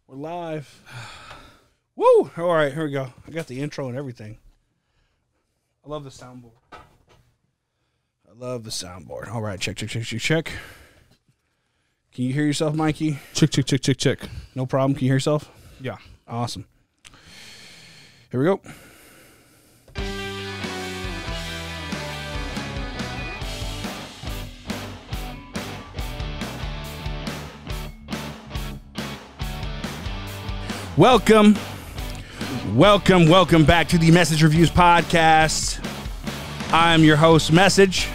We're live. Woo! All right, here we go. I got the intro and everything. I love the soundboard. All right, check. Can you hear yourself, Mikey? Check. No problem. Can you hear yourself? Yeah. Awesome. Here we go. Welcome back to the Message Reviews Podcast. I'm your host, Message,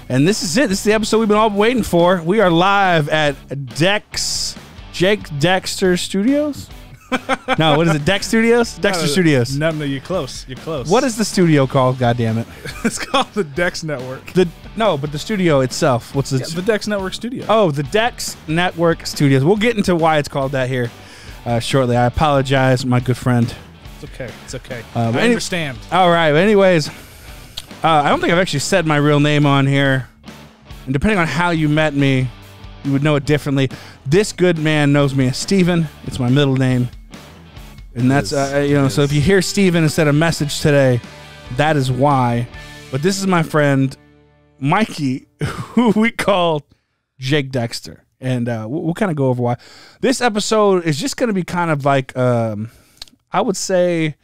and this is it. This is the episode we've been all waiting for. We are live at Jake Dexter Studios. No, what is it? Dex Studios? Dexter Studios. No, you're close. What is the studio called? God damn it! It's called the Dex Network. But the studio itself. What's it? Yeah, the Dex Network Studio. Oh, the Dex Network Studios. We'll get into why it's called that here shortly. I apologize, my good friend. It's okay. I understand. All right. But anyways, I don't think I've actually said my real name on here, and depending on how you met me, you would know it differently. This good man knows me as Steven. It's my middle name. And that's, so if you hear Steven instead of Message today, that is why. But this is my friend, Mikey, who we call Jake Dexter. And we'll kind of go over why. This episode is just going to be kind of like, I would say,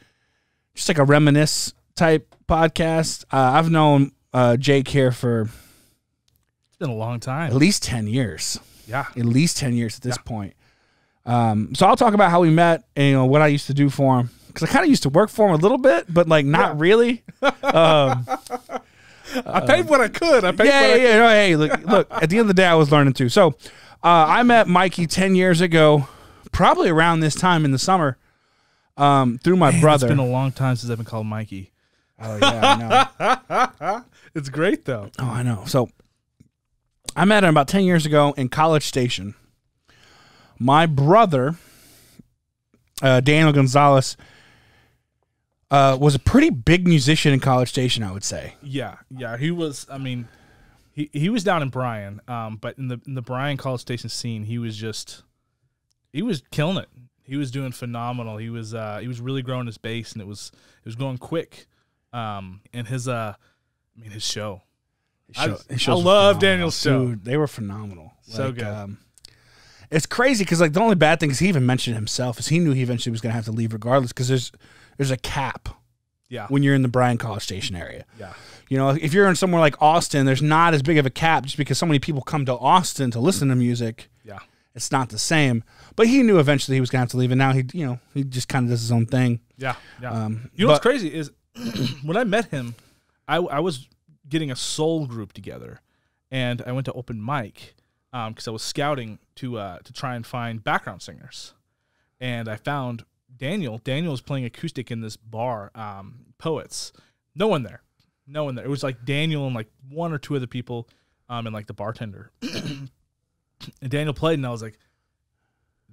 just like a reminisce type podcast. I've known Jake here for... It's been a long time. At least 10 years. Yeah. At least 10 years at this point. So I'll talk about how we met and what I used to do for him. Because I kind of used to work for him a little bit, but like not really. I paid what I could. Hey, look, at the end of the day, I was learning too. So I met Mikey 10 years ago, probably around this time in the summer, through my brother. It's been a long time since I've been called Mikey. Oh, yeah, I know. It's great, though. Oh, I know. So I met him about 10 years ago in College Station. My brother, Daniel Gonzalez, was a pretty big musician in College Station, I would say. Yeah. He was. I mean, he was down in Bryan, but in the Bryan College Station scene, he was killing it. He was doing phenomenal. He was really growing his bass, and it was going quick. And his show. I love Daniel's show. Dude, they were phenomenal. So good. It's crazy because like the only bad thing is he even mentioned himself is he knew he eventually was going to have to leave regardless because there's a cap. Yeah. When you're in the Bryan College Station area. Yeah. You know, if you're in somewhere like Austin, there's not as big of a cap just because so many people come to Austin to listen to music. Yeah. It's not the same. But he knew eventually he was going to have to leave, and now he just kind of does his own thing. Yeah. What's crazy is when I met him, I was getting a soul group together, and I went to open mic because I was scouting to try and find background singers, and I found Daniel. Daniel was playing acoustic in this bar, Poets. No one there. It was like Daniel and like one or two other people, and like the bartender. And Daniel played, and I was like,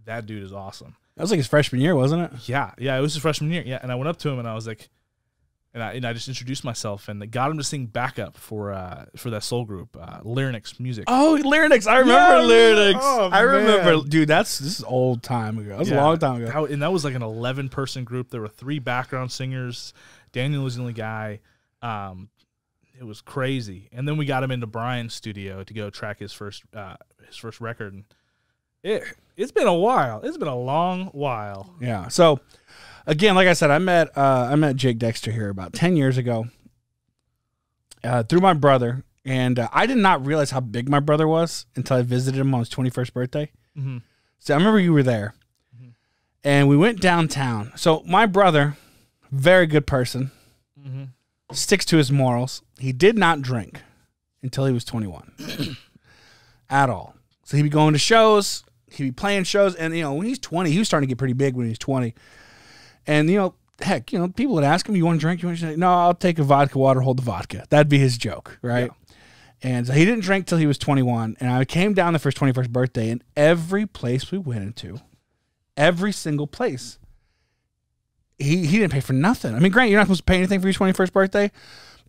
that dude is awesome. That was like his freshman year, wasn't it? Yeah, it was his freshman year. Yeah, and I went up to him, and I was like, and I just introduced myself, and got him to sing backup for that soul group, Larynx Music. Oh, Larynx! I remember Larynx. Oh, I remember, dude. This is old time ago. That was a long time ago. That was like an 11-person group. There were 3 background singers. Daniel was the only guy. It was crazy. And then we got him into Bryan's studio to go track his first record. And it's been a while. It's been a long while. Yeah. So. Again, like I said, I met Jake Dexter here about 10 years ago through my brother, and I did not realize how big my brother was until I visited him on his 21st birthday. Mm-hmm. So I remember you were there, and we went downtown. So my brother, very good person, sticks to his morals. He did not drink until he was 21 at all. So he'd be going to shows, he'd be playing shows, and when he's 20, he was starting to get pretty big when he was 20. And, heck, people would ask him, you want to drink? You want to drink? No, I'll take a vodka water, hold the vodka. That'd be his joke, right? Yeah. And so he didn't drink till he was 21. And I came down there for his 21st birthday, and every place we went into, every single place, he didn't pay for nothing. I mean, Grant, you're not supposed to pay anything for your 21st birthday,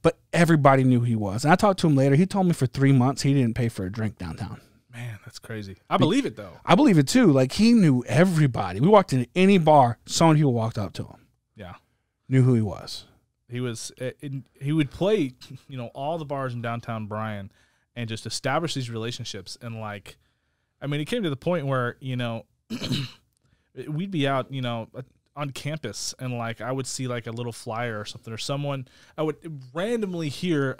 but everybody knew who he was. And I talked to him later. He told me for 3 months he didn't pay for a drink downtown. Man, That's crazy. I believe it though. I believe it too. Like he knew everybody. We walked into any bar, so many people walked up to him. Yeah, knew who he was. He was. He would play, all the bars in downtown Bryan, and just establish these relationships. And like, I mean, it came to the point where we'd be out, on campus, and like I would see like a little flyer or something, or someone I would randomly hear.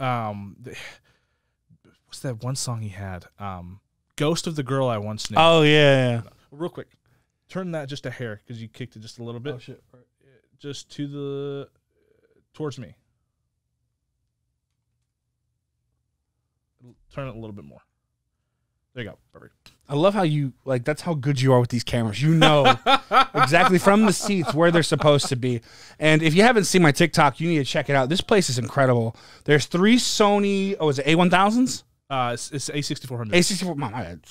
What's that one song he had? Ghost of the Girl I Once Knew. Oh, yeah. Real quick. Turn that just a hair because you kicked it just a little bit. Oh, shit. Just towards me. Turn it a little bit more. There you go. Perfect. I love how you, like, that's how good you are with these cameras. You know exactly from the seats where they're supposed to be. And if you haven't seen my TikTok, you need to check it out. This place is incredible. There's 3 Sony, is it A1000s? It's A6400. A64, my bad.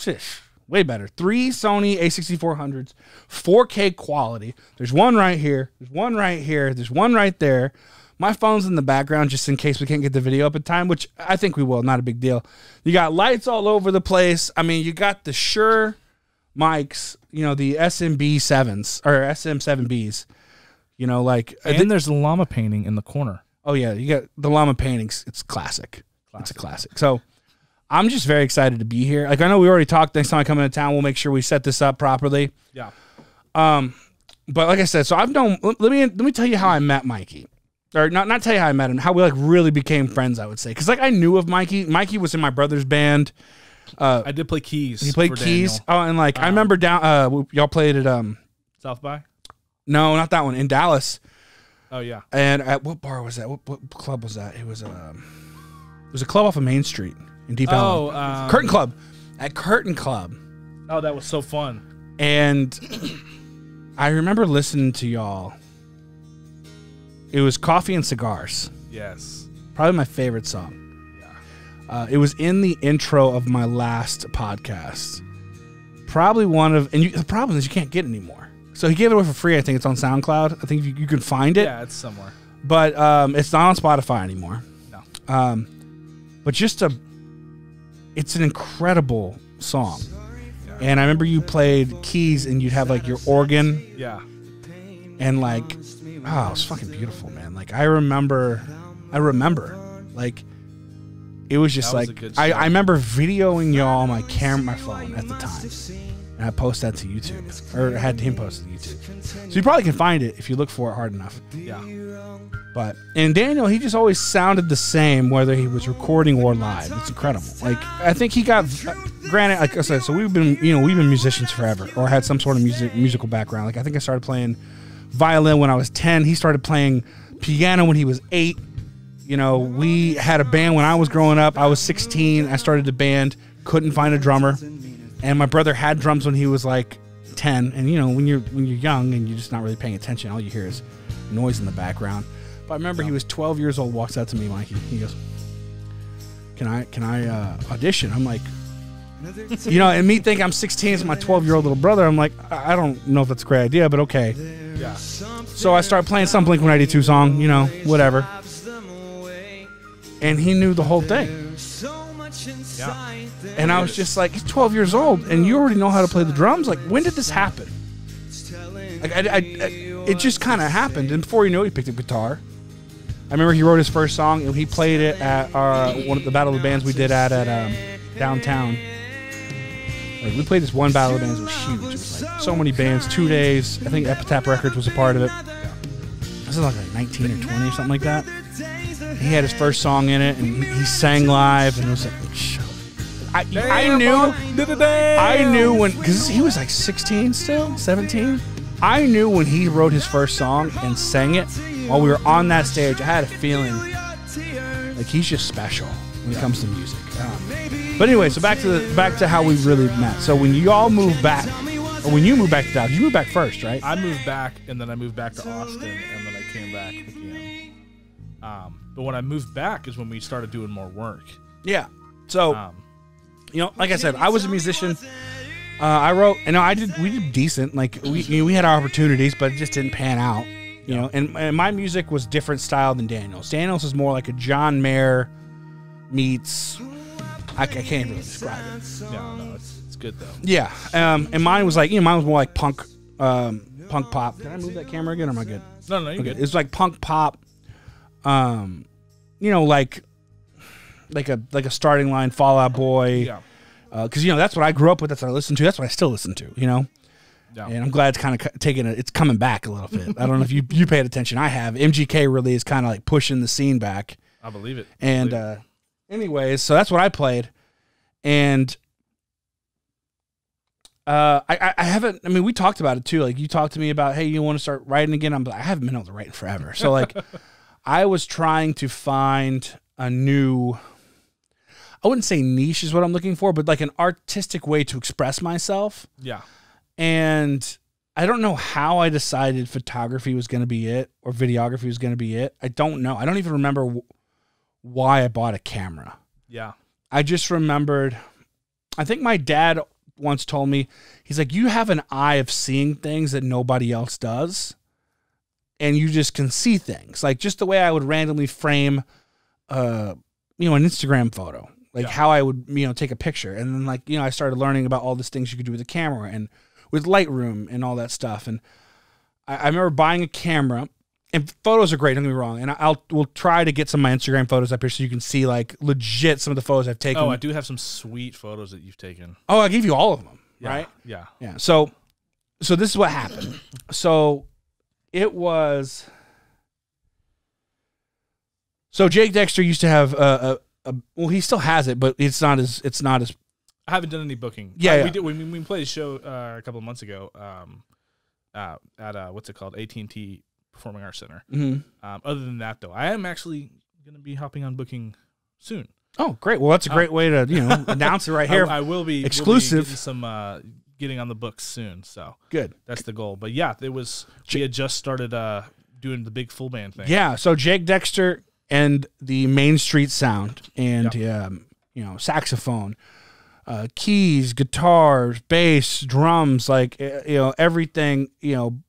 Way better. 3 Sony A6400s, 4K quality. There's one right here. There's one right here. There's one right there. My phone's in the background just in case we can't get the video up in time, which I think we will. Not a big deal. You got lights all over the place. I mean, you got the Shure mics, the SMB7s or SM7Bs. And there's the llama painting in the corner. Oh, yeah. You got the llama paintings. It's classic. It's a classic. So I'm just very excited to be here. Like, I know we already talked. Next time I come into town, we'll make sure we set this up properly. Yeah. But like I said, so I've known. Let me tell you how I met Mikey, or not tell you how I met him. How we like really became friends. I would say because like I knew of Mikey. Mikey was in my brother's band. I did play keys. He played keys. Daniel. Oh, and like I remember y'all played at South by. No, not that one in Dallas. Oh yeah. And at what bar was that? What club was that? It was a club off of Main Street. In Deep Ellum. Curtain Club. At Curtain Club. Oh, that was so fun. And I remember listening to y'all. It was Coffee and Cigars. Yes. Probably my favorite song. Yeah. It was in the intro of my last podcast. Probably one of... And the problem is you can't get it anymore. So he gave it away for free. I think it's on SoundCloud. I think you can find it. Yeah, it's somewhere. But it's not on Spotify anymore. No. But it's an incredible song. Yeah. And I remember you played keys and you'd have like your organ. Yeah. And like, it was fucking beautiful, man. Like I remember like it was just like, I remember videoing y'all on my phone at the time. And I posted that to YouTube, or had him post it to YouTube. So you probably can find it if you look for it hard enough. Yeah. And Daniel, he just always sounded the same whether he was recording or live. It's incredible. Like I think he got, granted, like I said, so we've been musicians forever, or had some sort of musical background. Like I think I started playing violin when I was 10. He started playing piano when he was 8. We had a band when I was growing up. I was 16. I started a band. Couldn't find a drummer, and my brother had drums when he was like 10. And when you're young and you're just not really paying attention, all you hear is noise in the background. But I remember he was 12 years old, walks out to me, Mikey. He goes, can I audition? I'm like, and me think I'm 16, it's my 12-year-old little brother. I'm like, I don't know if that's a great idea, but okay. Yeah. So I start playing some Blink-182 song, whatever. And he knew the whole thing. Yeah. And I was just like, he's 12 years old, and you already know how to play the drums? Like, when did this happen? Like, it just kind of happened, and before you knew it, he picked up guitar. I remember he wrote his first song, and he played it at one of the Battle of the Bands we did at downtown. Like, we played this one Battle of the Bands. It was huge. It was like so many bands, 2 days. I think Epitaph Records was a part of it. This is like 19 or 20 or something like that. He had his first song in it, and he sang live, and it was like, I knew when, because he was like 16 still, 17. I knew when he wrote his first song and sang it while we were on that stage. I had a feeling like he's just special when it comes to music. But anyway, so back to how we really met. So when you all moved back, or when you moved back to Dallas, you moved back first, right? I moved back, and then I moved back to Austin, and then I came back again. But when I moved back is when we started doing more work. Yeah. So, like I said, I was a musician. I wrote, we did decent. Like we had our opportunities, but it just didn't pan out. And my music was different style than Daniel's. Daniel's is more like a John Mayer meets. I can't really describe it. No, it's good though. Yeah. And mine was like, mine was more like punk pop. Did I move that camera again or am I good? No, you're good. It's like punk pop. Like a starting line, Fall Out Boy. Yeah. Because that's what I grew up with. That's what I listened to. That's what I still listen to. Yeah. And I'm glad it's kind of it's coming back a little bit. I don't know if you paid attention. I have. MGK really is kind of like pushing the scene back. I believe it. And anyways, so that's what I played, and I haven't. I mean, we talked about it too. Like you talked to me about, hey, you want to start writing again? I haven't been able to write in forever. So like, I was trying to find a new. I wouldn't say niche is what I'm looking for, but like an artistic way to express myself. Yeah. And I don't know how I decided photography was going to be it or videography was going to be it. I don't know. I don't even remember why I bought a camera. Yeah. I just remembered, I think my dad once told me, he's like, you have an eye of seeing things that nobody else does. And you just can see things. Like just the way I would randomly frame, an Instagram photo. Like how I would, take a picture. And then like, I started learning about all these things you could do with the camera and with Lightroom and all that stuff. And I remember buying a camera, and photos are great, don't get me wrong. And we'll try to get some of my Instagram photos up here so you can see like legit some of the photos I've taken. Oh, I do have some sweet photos that you've taken. Oh, I gave you all of them, right? Yeah. Yeah. So this is what happened. So it was, Jake Dexter used to have well, he still has it, but it's not as I haven't done any booking. Yeah, we did. We played a show a couple of months ago at what's it called, AT&T Performing Arts Center. Mm-hmm. Other than that, though, I am actually going to be hopping on booking soon. Oh, great! Well, that's a great way to announce it right here. I will be exclusive. Getting on the books soon. So good. That's the goal. But yeah, we had just started doing the big full band thing. Yeah. So Jake Dexter and the Main Street Sound and saxophone. Keys, guitars, bass, drums, like everything, and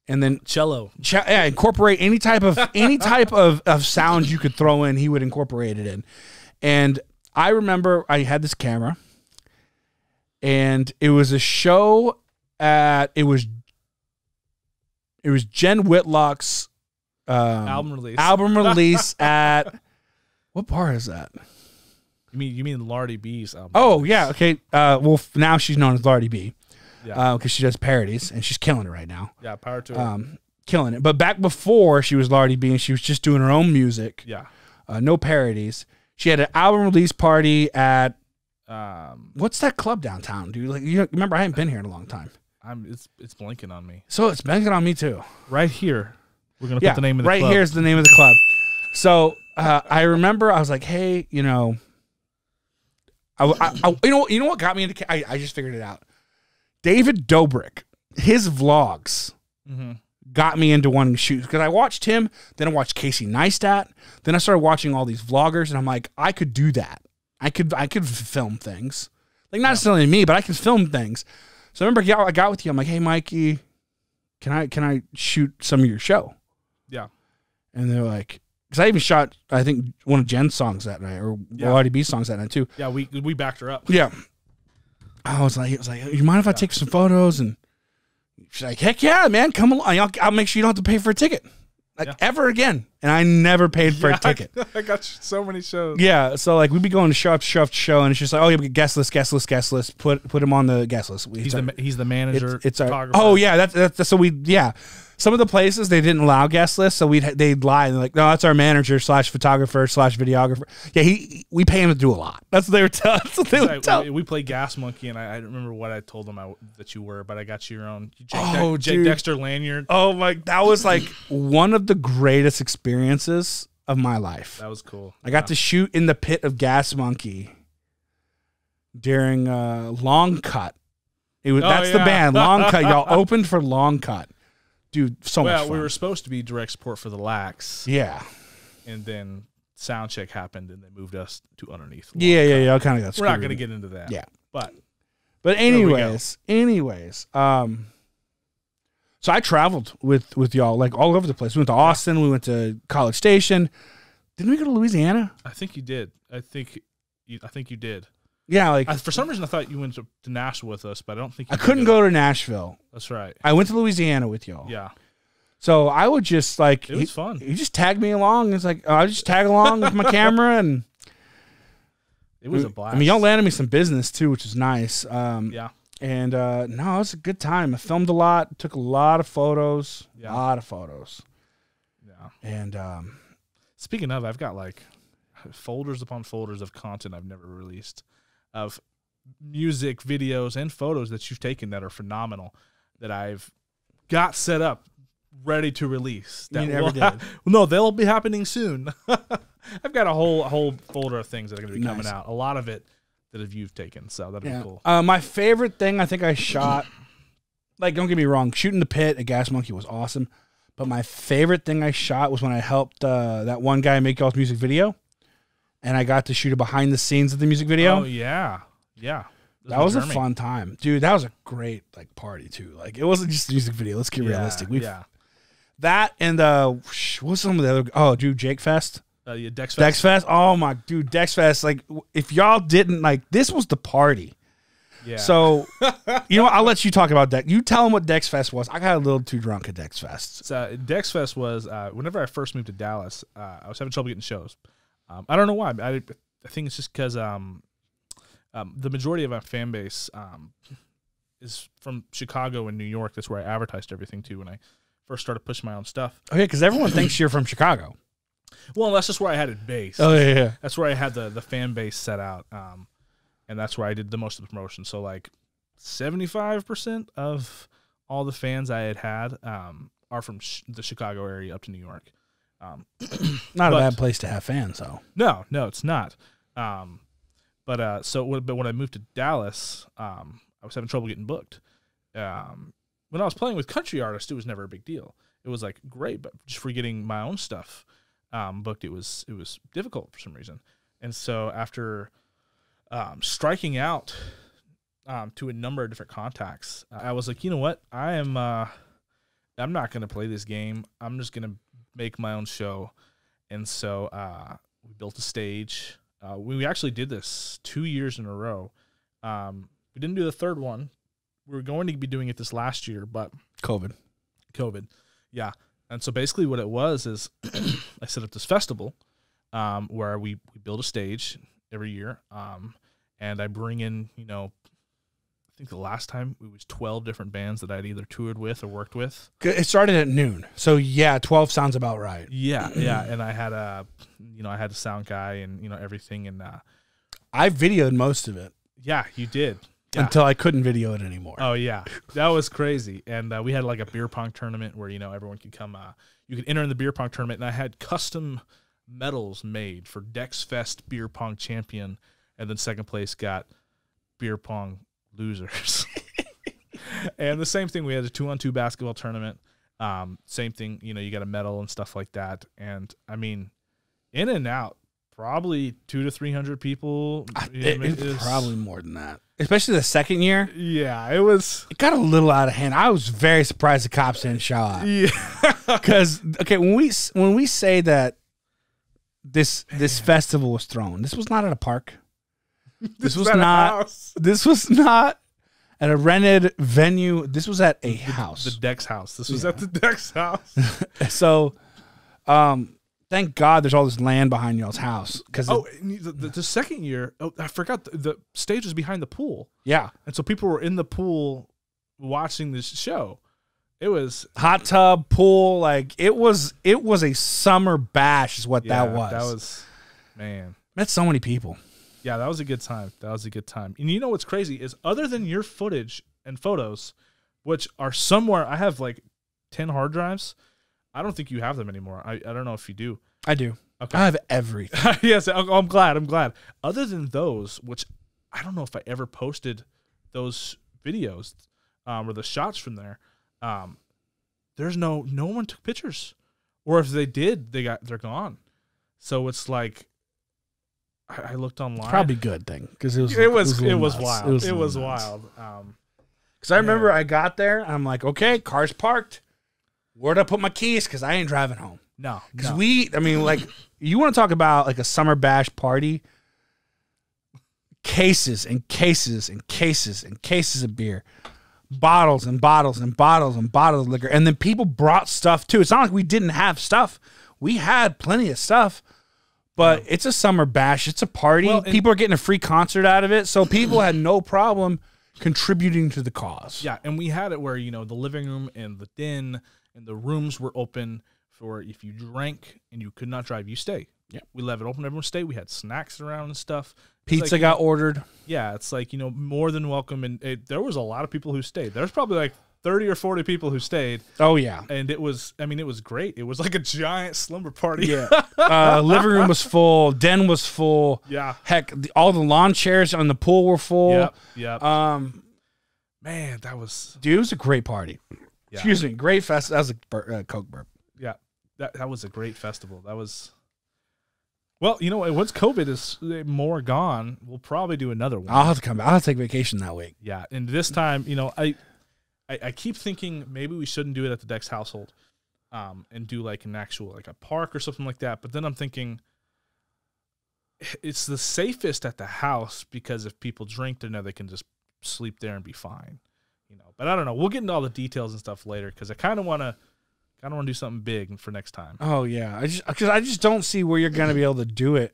then cello. Incorporate any type of sound you could throw in. He would incorporate it in. And I remember I had this camera, and it was a show at it was Jen Whitlock's album release at what bar is that? You mean Lardy B's album? Oh, yeah. Okay. Well, now she's known as Lardy B. Yeah. Because she does parodies, and she's killing it right now. Yeah, power to her. Killing it. But back before she was Lardy B, and she was just doing her own music. Yeah. No parodies. She had an album release party at what's that club downtown, dude? Like, you remember, I haven't been here in a long time. It's blinking on me. So it's blinking on me too. Right here. We're gonna put the name of the club. Right here's the name of the club. So I remember I was like, hey, you know what got me into? I just figured it out. David Dobrik, his vlogs got me into wanting to shoot because I watched him. Then I watched Casey Neistat. Then I started watching all these vloggers, and I'm like, I could do that. I could film things, like not necessarily me, but I can film things. So I remember I got with you. I'm like, hey, Mikey, can I shoot some of your show? Yeah. And they're like, because I even shot, I think, one of Jen's songs that night, or RDB's songs that night too. Yeah, we backed her up. Yeah. I was like, you mind if I take some photos? And she's like, heck yeah, man, come along. I'll make sure you don't have to pay for a ticket. Ever again. And I never paid for a ticket. I got so many shows. Yeah. So like we'd be going to show up to show, and it's just like, oh yeah, guest list. Put him on the guest list. He's the manager. It's our, oh yeah, that's so we Some of the places they didn't allow guest lists, so they'd lie and they're like, no, that's our manager / photographer / videographer. Yeah, we pay him to do a lot. That's what they were telling. We played Gas Monkey, and I don't remember what I told them that you were, but I got you your own Jake Dexter lanyard. Oh my, that was like one of the greatest experiences of my life. That was cool. I got to shoot in the pit of Gas Monkey during Long Cut. That's the band, Long Cut. Y'all opened for Long Cut. Dude, so much fun. We were supposed to be direct support for the Lax. Yeah. And then sound check happened, and they moved us to underneath. Yeah. I kind of got screwed. We're not going to get into that. Yeah. But anyways. So I traveled with y'all, like, all over the place. We went to Austin. We went to College Station. Didn't we go to Louisiana? I think you did. I think you did. Yeah, like For some reason I thought you went to Nashville with us, but I don't think I couldn't go to Nashville. That's right. I went to Louisiana with y'all. Yeah. So I would just like it was fun. He just tagged me along. It's like I just tag along with my camera, and it was a blast. I mean, y'all landed me some business too, which is nice. Yeah. And no, it was a good time. I filmed a lot, took a lot of photos. Yeah. A lot of photos. Yeah. And speaking of, I've got like folders upon folders of content I've never released, of music, videos, and photos that you've taken that are phenomenal, that I've got set up, ready to release. That you never did. No, they'll be happening soon. I've got a whole folder of things that are going to be coming out. A lot of it that you've taken, so that'll be cool. My favorite thing I think I shot, like, don't get me wrong, shooting the pit at Gas Monkey was awesome, but my favorite thing I shot was when I helped that one guy make y'all's music video, and I got to shoot a behind the scenes of the music video. Oh yeah, yeah. That was a fun time, dude. That was a great like party too. Like, it wasn't just a music video. Let's get realistic. That and what's some of the other? Oh, dude, Jake Fest. Yeah, Dex Fest. Dex Fest. Oh my dude, Dex Fest. Like, if y'all didn't like, this was the party. Yeah. So, you know what? I'll let you talk about Dex. You tell them what Dex Fest was. I got a little too drunk at Dex Fest. So Dex Fest was whenever I first moved to Dallas, I was having trouble getting shows. I don't know why. I think it's just because the majority of my fan base is from Chicago and New York. That's where I advertised everything to when I first started pushing my own stuff. Okay, because everyone thinks you're from Chicago. Well, that's just where I had it based. Oh, yeah. That's where I had the fan base set out, and that's where I did the most of the promotion. So, like, 75% of all the fans I had are from the Chicago area up to New York. Not a bad place to have fans, though. No, it's not. But when I moved to Dallas, I was having trouble getting booked. When I was playing with country artists, it was never a big deal. It was like great, but just for getting my own stuff booked, it was difficult for some reason. And so after striking out to a number of different contacts, I was like, you know what? I'm not going to play this game. I'm just going to make my own show. And so we built a stage. We actually did this 2 years in a row. We didn't do the third one. We were going to be doing it this last year, but COVID. Yeah. And so basically what it was is I set up this festival where we build a stage every year, and I bring in, I think the last time it was 12 different bands that I'd either toured with or worked with. It started at noon, so yeah, 12 sounds about right. Yeah, and I had a sound guy and everything, and I videoed most of it. Yeah, you did. Yeah. Until I couldn't video it anymore. Oh yeah, that was crazy. And we had like a beer pong tournament where everyone could come. You could enter in the beer pong tournament, and I had custom medals made for Dex Fest Beer Pong Champion, and then second place got Beer Pong Losers. And the same thing, we had a 2-on-2 basketball tournament. Same thing, you got a medal and stuff like that. And I mean, in and out, probably 200 to 300 people. It's probably more than that. Especially the second year. Yeah, it got a little out of hand. I was very surprised the cops didn't show up. Yeah. Because, okay, when we say that this festival was thrown, this was not at a park. This was not at a rented venue. This was at a house. The Dex house. This was at the Dex house. So, thank God there's all this land behind y'all's house. The second year, I forgot the stage was behind the pool. Yeah. And so people were in the pool watching this show. It was hot tub, pool, like it was a summer bash is what that was. That was, man. Met so many people. Yeah, that was a good time. And you know what's crazy is, other than your footage and photos, which are somewhere, I have like 10 hard drives. I don't think you have them anymore. I don't know if you do. I do. Okay. I have everything. Yes, I'm glad. Other than those, which I don't know if I ever posted those videos or the shots from there, there's no one took pictures. Or if they did, they're gone. So it's like, I looked online. Probably good thing, because it was wild. It was wild. Because I remember I got there, I'm like, okay, car's parked. Where'd I put my keys? Because I ain't driving home. No. Because you want to talk about like a summer bash party. cases and cases and cases and cases of beer, bottles and bottles and bottles and bottles of liquor. And then people brought stuff too. It's not like we didn't have stuff. We had plenty of stuff, but it's a summer bash. It's a party. Well, people are getting a free concert out of it. So people had no problem contributing to the cause. Yeah. And we had it where, you know, the living room and the den and the rooms were open for if you drank and you could not drive, you stay. Yeah, we left it open. Everyone stayed. We had snacks around and stuff. Pizza got ordered. Yeah, it's like, you know, more than welcome. And there was a lot of people who stayed. There's probably like 30 or 40 people who stayed. Oh, yeah. And it was, I mean, it was great. It was like a giant slumber party. Yeah. Living room was full. Den was full. Yeah. Heck, all the lawn chairs on the pool were full. Yep. Yep. Man, that was... Dude, it was a great party. Yeah. Excuse me. Great fest. That was a Coke burp. Yeah. That was a great festival. That was... Well, you know, once COVID is more gone, we'll probably do another one. I'll have to come back. I'll have to take vacation that week. Yeah, and this time, you know, I keep thinking maybe we shouldn't do it at the Dex household, and do like an actual like a park or something like that. But then I'm thinking it's the safest at the house because if people drink, they know they can just sleep there and be fine. You know, but I don't know. We'll get into all the details and stuff later because I kind of want to do something big for next time. Oh yeah, I just don't see where you're gonna be able to do it.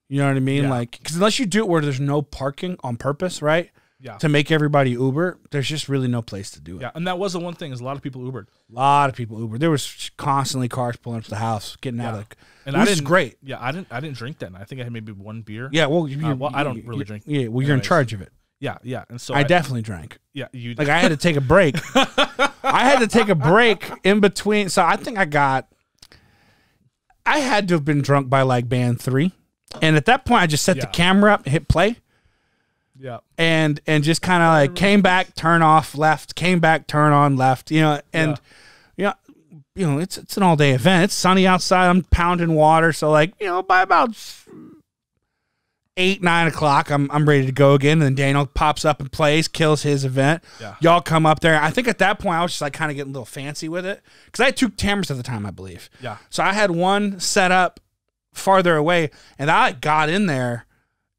You know what I mean? Yeah. Like, because unless you do it where there's no parking on purpose, right? Yeah. To make everybody Uber, there's just really no place to do it. Yeah, and that was the one thing is a lot of people Ubered. A lot of people Ubered. There was constantly cars pulling up to the house, getting out of the. And which is great. Yeah, I didn't drink that night. I think I had maybe one beer. Yeah, well, I don't really drink. Yeah, well, you're in charge of it. Yeah, yeah, and so I definitely drank. Yeah, you like I had to take a break. I had to take a break in between. So I think I had to have been drunk by like band 3, and at that point I just set the camera up, hit play. Yeah, and just kind of like came back, turn off, left, came back, turn on, left. You know, and you know, it's an all day event. It's sunny outside. I'm pounding water, so like by about 8, 9 o'clock, I'm ready to go again. And then Daniel pops up and plays, kills his event. Yeah. Y'all come up there. I think at that point I was just like kind of getting a little fancy with it because I had 2 cameras at the time, I believe. Yeah. So I had one set up farther away, and I got in there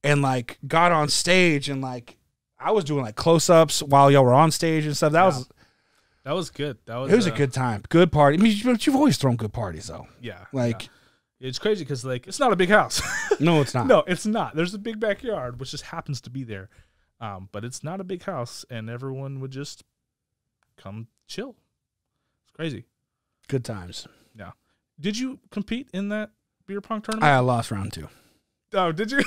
and like got on stage and like I was doing like close-ups while y'all were on stage and stuff. That was good. It was a good time, good party. I mean, you've always thrown good parties though. Yeah. Like. Yeah. It's crazy because, like, it's not a big house. No, it's not. No, it's not. There's a big backyard, which just happens to be there. But it's not a big house, and everyone would just come chill. It's crazy. Good times. Yeah. Did you compete in that beer pong tournament? I lost round 2. Oh, did you?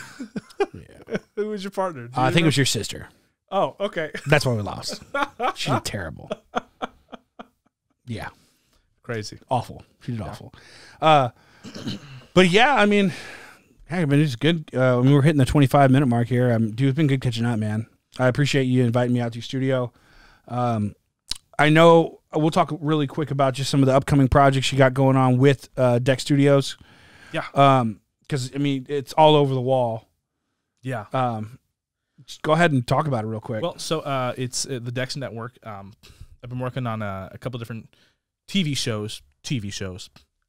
Yeah. Who was your partner? I think it was your sister. Oh, okay. That's why we lost. She did terrible. Yeah. Crazy. Awful. She did awful. But yeah, I mean, hey, it's good. We were hitting the 25-minute mark here. Dude, it's been good catching up, man. I appreciate you inviting me out to your studio. I know we'll talk really quick about just some of the upcoming projects you got going on with Dex Studios. Yeah. Because I mean, it's all over the wall. Yeah. Just go ahead and talk about it real quick. Well, so it's the Dex Network. I've been working on a couple different TV shows.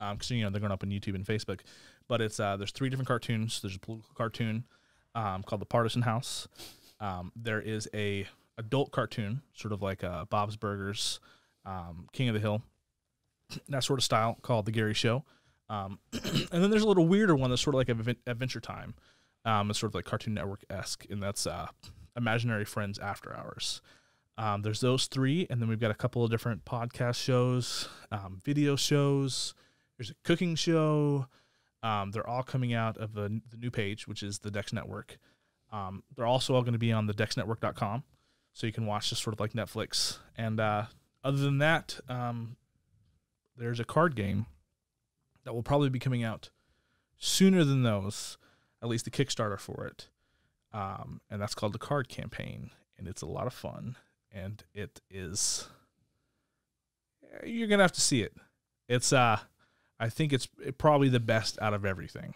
Because they're going up on YouTube and Facebook, but it's there's 3 different cartoons. There's a political cartoon called The Partisan House. There is a adult cartoon, sort of like Bob's Burgers, King of the Hill, that sort of style, called The Gary Show. And then there's a little weirder one that's sort of like Adventure Time. It's sort of like Cartoon Network-esque, and that's Imaginary Friends After Hours. There's those 3, and then we've got a couple of different podcast shows, video shows. There's a cooking show. They're all coming out of the new page, which is the Dex Network. They're also all going to be on the DexNetwork.com, so you can watch just sort of like Netflix. And other than that, there's a card game that will probably be coming out sooner than those, at least the Kickstarter for it. And that's called the Card Campaign, and it's a lot of fun. And it is, you're going to have to see it. It's, I think it's probably the best out of everything.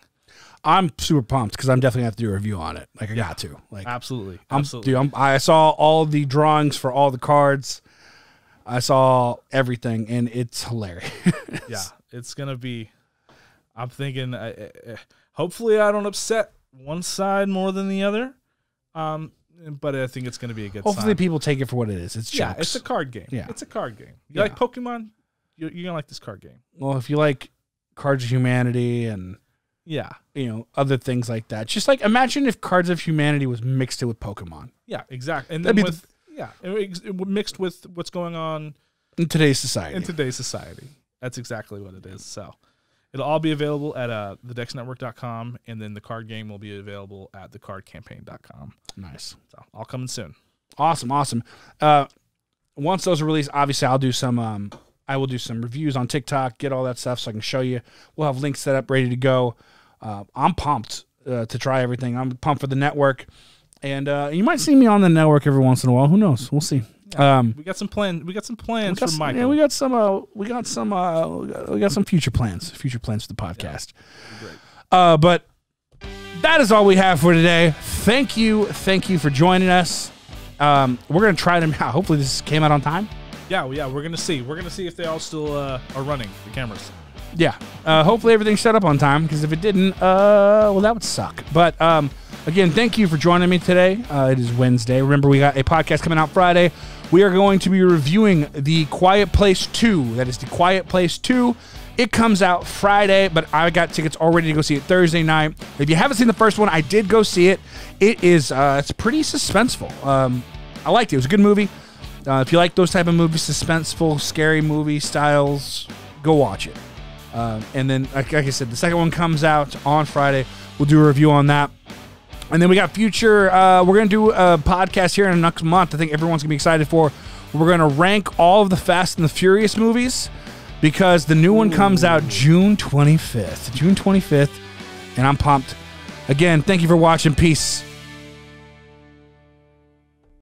I'm super pumped because I'm definitely going to have to do a review on it. Like, I got to. Like, absolutely. I saw all the drawings for all the cards. I saw everything, and it's hilarious. Yeah, it's going to be, I'm thinking, hopefully I don't upset one side more than the other, But I think it's going to be a good Hopefully sign. people take it for what it is. It's jokes. Yeah, it's a card game. Yeah. It's a card game. You like Pokemon? You're going to like this card game. Well, if you like Cards of Humanity and other things like that. Just like imagine if Cards of Humanity was mixed in with Pokemon. Yeah, exactly. And then it mixed with what's going on in today's society. That's exactly what it is. So it'll all be available at thedexnetwork.com, and then the card game will be available at thecardcampaign.com. Nice. So all coming soon. Awesome. Once those are released, obviously I'll do some I will do some reviews on TikTok, get all that stuff so I can show you. We'll have links set up, ready to go. I'm pumped to try everything. I'm pumped for the network. And you might see me on the network every once in a while. Who knows? We'll see. Yeah, we got some plans for Michael. Yeah, we got some future plans. Future plans for the podcast. Yeah, great. But that is all we have for today. Thank you for joining us. We're gonna try them out. Hopefully this came out on time. Yeah, we're gonna see. We're gonna see if they all still are running the cameras. Yeah. Hopefully everything's set up on time, because if it didn't, well, that would suck. But again, thank you for joining me today. It is Wednesday. Remember, we got a podcast coming out Friday. We are going to be reviewing The Quiet Place 2. That is The Quiet Place 2. It comes out Friday, but I got tickets all ready to go see it Thursday night. If you haven't seen the first one, I did go see it. It is it's pretty suspenseful. I liked it. It was a good movie. If you like those type of movies, suspenseful, scary movie styles, go watch it. And then, like I said, the second one comes out on Friday. We'll do a review on that. And then we got future, we're going to do a podcast here in the next month. I think everyone's going to be excited for. We're going to rank all of the Fast and the Furious movies, because the new one comes out June 25th. And I'm pumped. Again, thank you for watching. Peace.